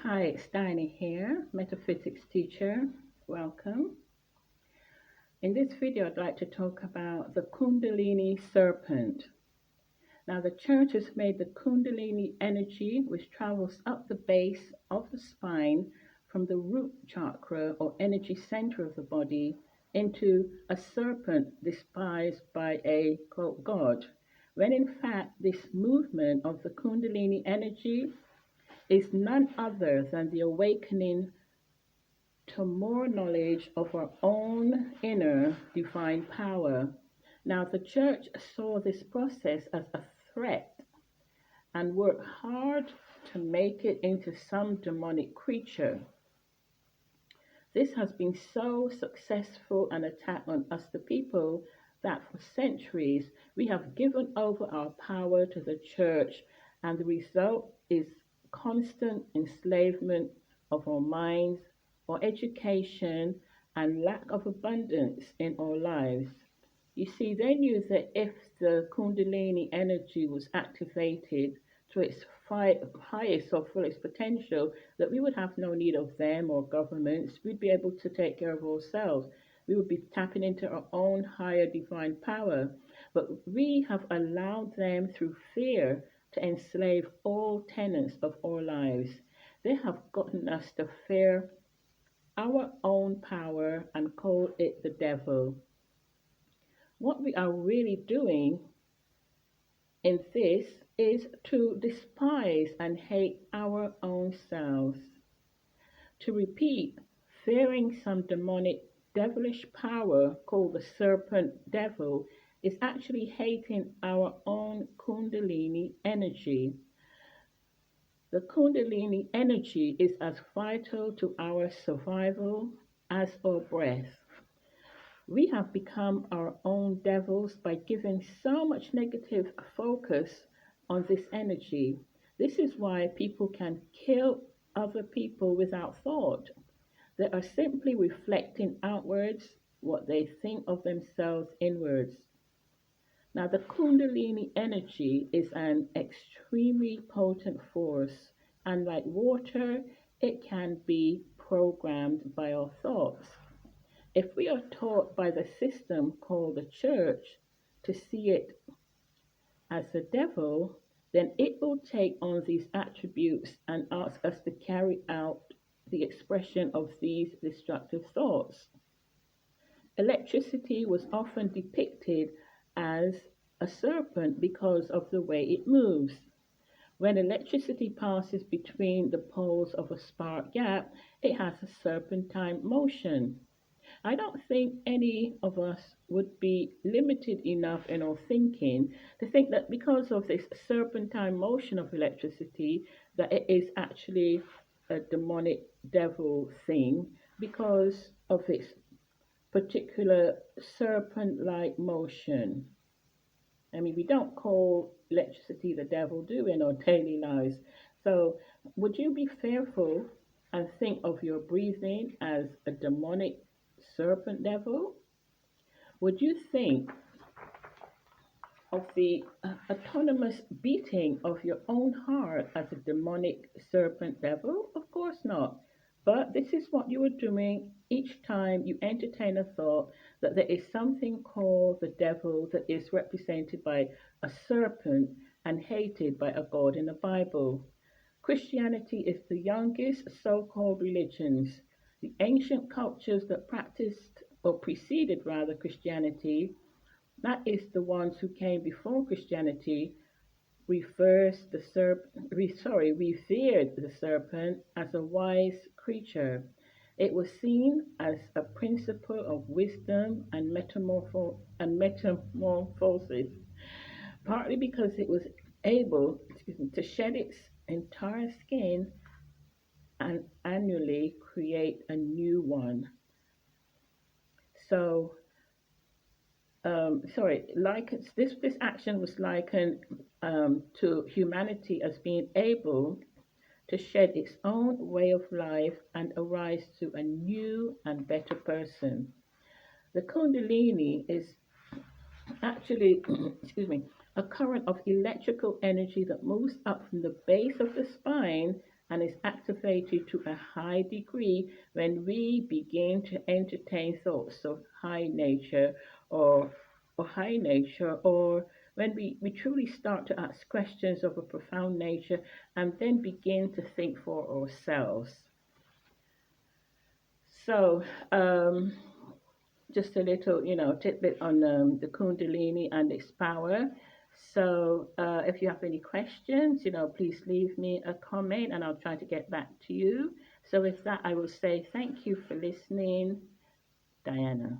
Hi, it's Dinah here, metaphysics teacher. Welcome. In this video, I'd like to talk about the Kundalini serpent. Now, the church has made the Kundalini energy, which travels up the base of the spine from the root chakra or energy center of the body, into a serpent despised by a quote god, when in fact, this movement of the Kundalini energy is none other than the awakening to more knowledge of our own inner divine power. Now, the church saw this process as a threat and worked hard to make it into some demonic creature. This has been so successful an attack on us, the people, that for centuries we have given over our power to the church, and the result is constant enslavement of our minds, our education, and lack of abundance in our lives. You see, they knew that if the Kundalini energy was activated to its highest or fullest potential, that we would have no need of them or governments. We'd be able to take care of ourselves. We would be tapping into our own higher divine power. But we have allowed them through fear to enslave all tenets of our lives. They have gotten us to fear our own power and call it the devil. What we are really doing in this is to despise and hate our own selves. To repeat, fearing some demonic devilish power called the serpent devil is actually hating our own Kundalini energy. The Kundalini energy is as vital to our survival as our breath. We have become our own devils by giving so much negative focus on this energy. This is why people can kill other people without thought. They are simply reflecting outwards what they think of themselves inwards. Now, the Kundalini energy is an extremely potent force, and like water, it can be programmed by our thoughts. If we are taught by the system called the church to see it as the devil, then it will take on these attributes and ask us to carry out the expression of these destructive thoughts. Electricity was often depicted as a serpent because of the way it moves. When electricity passes between the poles of a spark gap, it has a serpentine motion. I don't think any of us would be limited enough in our thinking to think that because of this serpentine motion of electricity, that it is actually a demonic devil thing because of its particular serpent-like motion. I mean, we don't call electricity the devil, do we, in our daily lives? So, would you be fearful and think of your breathing as a demonic serpent devil? Would you think of the autonomous beating of your own heart as a demonic serpent devil? Of course not. But this is what you are doing each time you entertain a thought that there is something called the devil that is represented by a serpent and hated by a god in the Bible. Christianity is the youngest so called religions. The ancient cultures that practiced or preceded rather Christianity, that is the ones who came before Christianity, revered the serpent as a wise creature. It was seen as a principle of wisdom and metamorphosis, partly because it was able to shed its entire skin and annually create a new one. So, like this action was likened to humanity as being able to shed its own way of life and arise to a new and better person. The Kundalini is actually, excuse me, a current of electrical energy that moves up from the base of the spine and is activated to a high degree when we begin to entertain thoughts of high nature or or when we truly start to ask questions of a profound nature and then begin to think for ourselves. So, just a little, tidbit on the Kundalini and its power. So, if you have any questions, please leave me a comment and I'll try to get back to you. So, with that, I will say thank you for listening, Diana.